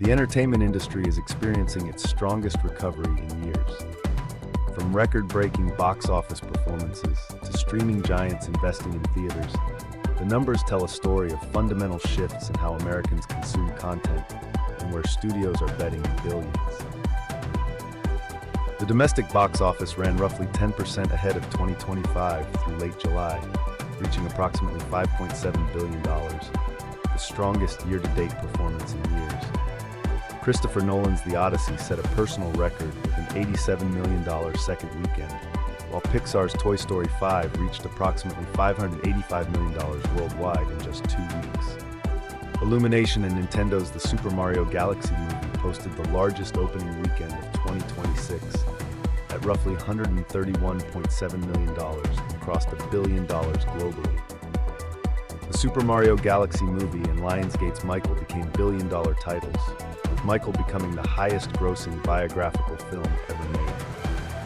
The entertainment industry is experiencing its strongest recovery in years. From record-breaking box office performances to streaming giants investing in theaters, the numbers tell a story of fundamental shifts in how Americans consume content and where studios are betting billions. The domestic box office ran roughly 10% ahead of 2025 through late July, reaching approximately $5.7 billion, the strongest year-to-date performance in years. Christopher Nolan's The Odyssey set a personal record with an $87 million second weekend, while Pixar's Toy Story 5 reached approximately $585 million worldwide in just 2 weeks. Illumination and Nintendo's The Super Mario Galaxy movie posted the largest opening weekend of 2026 at roughly $131.7 million and crossed $1 billion globally. The Super Mario Galaxy movie and Lionsgate's Michael became billion-dollar titles, with Michael becoming the highest-grossing biographical film ever made.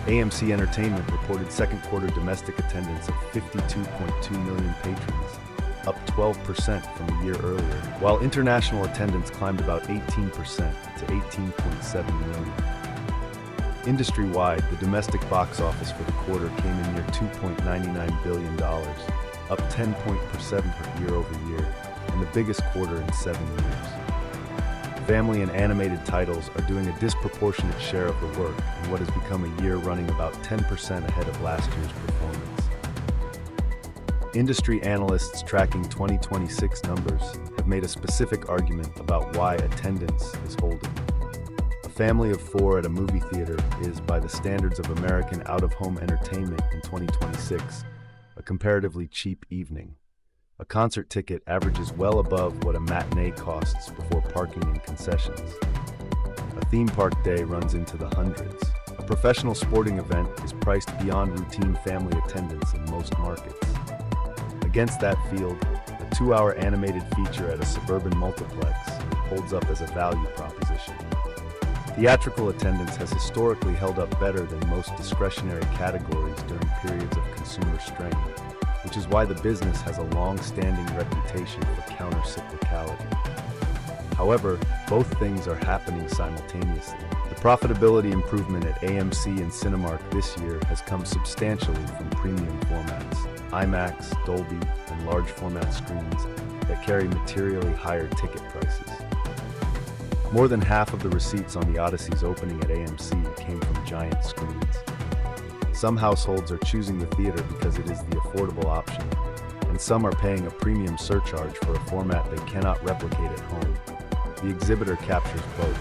AMC Entertainment reported second-quarter domestic attendance of 52.2 million patrons, up 12% from a year earlier, while international attendance climbed about 18% to 18.7 million. Industry-wide, the domestic box office for the quarter came in near $2.99 billion, up 10% year-over-year, and the biggest quarter in 7 years. Family and animated titles are doing a disproportionate share of the work in what has become a year running about 10% ahead of last year's performance. Industry analysts tracking 2026 numbers have made a specific argument about why attendance is holding. A family of 4 at a movie theater is, by the standards of American out-of-home entertainment in 2026, a comparatively cheap evening. A concert ticket averages well above what a matinee costs before parking and concessions. A theme park day runs into the hundreds. A professional sporting event is priced beyond routine family attendance in most markets. Against that field, a 2-hour animated feature at a suburban multiplex holds up as a value proposition. Theatrical attendance has historically held up better than most discretionary categories during periods of consumer strain, which is why the business has a long-standing reputation for counter-cyclicality. However, both things are happening simultaneously. The profitability improvement at AMC and Cinemark this year has come substantially from premium formats, IMAX, Dolby, and large format screens that carry materially higher ticket prices. More than half of the receipts on The Odyssey's opening at AMC came from giant screens. Some households are choosing the theater because it is the affordable option, and some are paying a premium surcharge for a format they cannot replicate at home. The exhibitor captures both.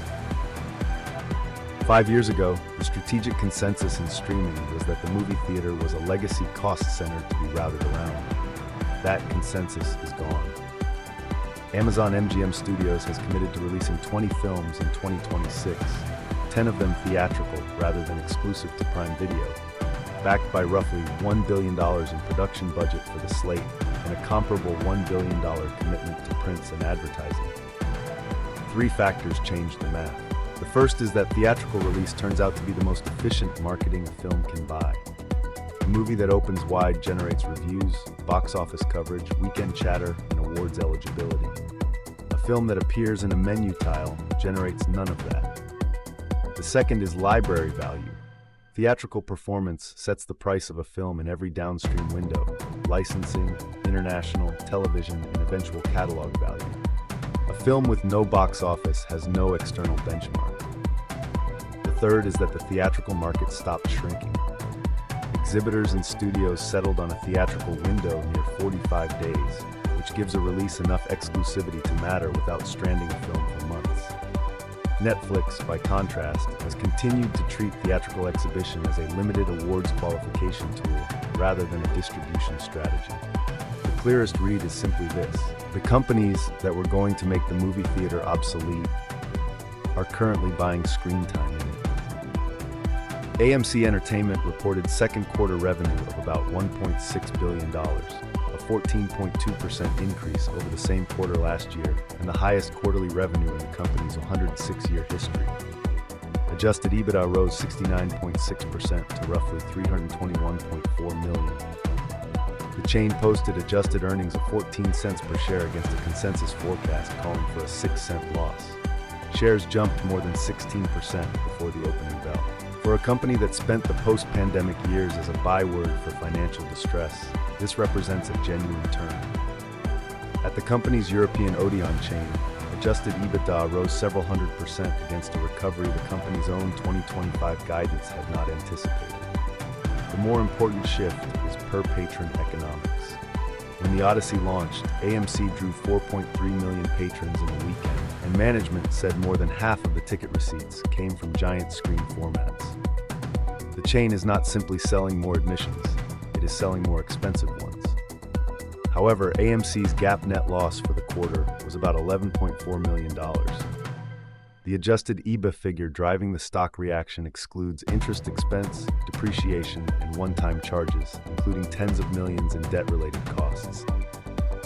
5 years ago, the strategic consensus in streaming was that the movie theater was a legacy cost center to be routed around. That consensus is gone. Amazon MGM Studios has committed to releasing 20 films in 2026, 10 of them theatrical rather than exclusive to Prime Video, backed by roughly $1 billion in production budget for the slate and a comparable $1 billion commitment to prints and advertising. 3 factors change the math. The first is that theatrical release turns out to be the most efficient marketing a film can buy. A movie that opens wide generates reviews, box office coverage, weekend chatter, and awards eligibility. A film that appears in a menu tile generates none of that. The second is library value. Theatrical performance sets the price of a film in every downstream window: licensing, international, television, and eventual catalog value. A film with no box office has no external benchmark. The third is that the theatrical market stopped shrinking. Exhibitors and studios settled on a theatrical window near 45 days, which gives a release enough exclusivity to matter without stranding a film for months. Netflix, by contrast, has continued to treat theatrical exhibition as a limited awards qualification tool rather than a distribution strategy. The clearest read is simply this: the companies that were going to make the movie theater obsolete are currently buying screen time in it. AMC Entertainment reported second quarter revenue of about $1.6 billion, a 14.2% increase over the same quarter last year, and the highest quarterly revenue in the company's 106-year history. Adjusted EBITDA rose 69.6% to roughly $321.4 million. The chain posted adjusted earnings of 14 cents per share against a consensus forecast calling for a 6-cent loss. Shares jumped more than 16% before the opening bell. For a company that spent the post-pandemic years as a byword for financial distress, this represents a genuine turn. At the company's European Odeon chain, adjusted EBITDA rose several 100% against a recovery the company's own 2025 guidance had not anticipated. The more important shift is per-patron economics. When the Odyssey launched, AMC drew 4.3 million patrons in a weekend, and management said more than half of the ticket receipts came from giant screen formats. The chain is not simply selling more admissions, it is selling more expensive ones. However, AMC's GAAP net loss for the quarter was about $11.4 million. The adjusted EBITDA figure driving the stock reaction excludes interest expense, depreciation, and one-time charges, including tens of millions in debt-related costs.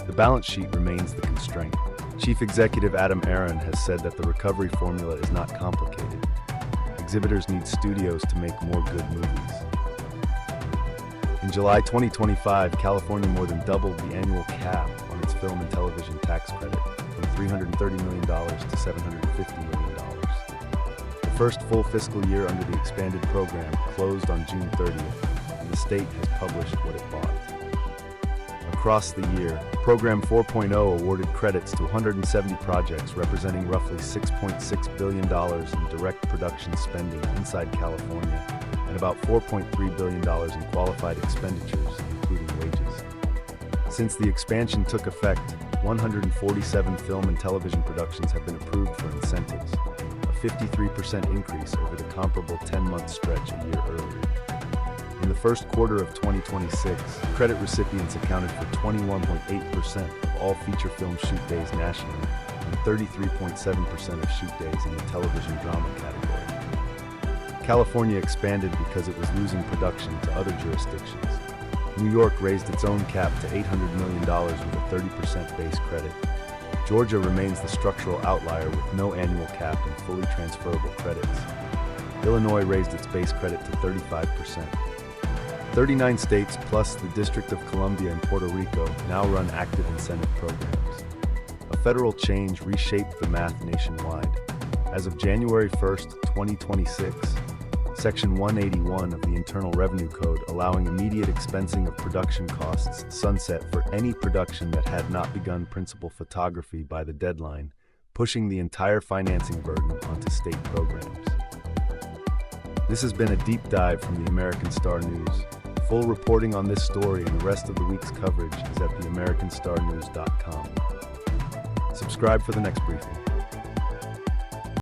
The balance sheet remains the constraint. Chief Executive Adam Aron has said that the recovery formula is not complicated. Exhibitors need studios to make more good movies. In July 2025, California more than doubled the annual cap on its film and television tax credit, from $330 million to $750 million. The first full fiscal year under the expanded program closed on June 30th, and the state has published what it bought. Across the year, Program 4.0 awarded credits to 170 projects representing roughly $6.6 billion in direct production spending inside California and about $4.3 billion in qualified expenditures, including wages. Since the expansion took effect, 147 film and television productions have been approved for incentives, a 53% increase over the comparable 10-month stretch a year earlier. In the first quarter of 2026, credit recipients accounted for 21.8% of all feature film shoot days nationally and 33.7% of shoot days in the television drama category. California expanded because it was losing production to other jurisdictions. New York raised its own cap to $800 million with a 30% base credit. Georgia remains the structural outlier with no annual cap and fully transferable credits. Illinois raised its base credit to 35%. 39 states plus the District of Columbia and Puerto Rico now run active incentive programs. A federal change reshaped the math nationwide. As of January 1st, 2026, Section 181 of the Internal Revenue Code, allowing immediate expensing of production costs, sunset for any production that had not begun principal photography by the deadline, pushing the entire financing burden onto state programs. This has been a deep dive from the American Star News. Full reporting on this story and the rest of the week's coverage is at theamericanstarnews.com. Subscribe for the next briefing.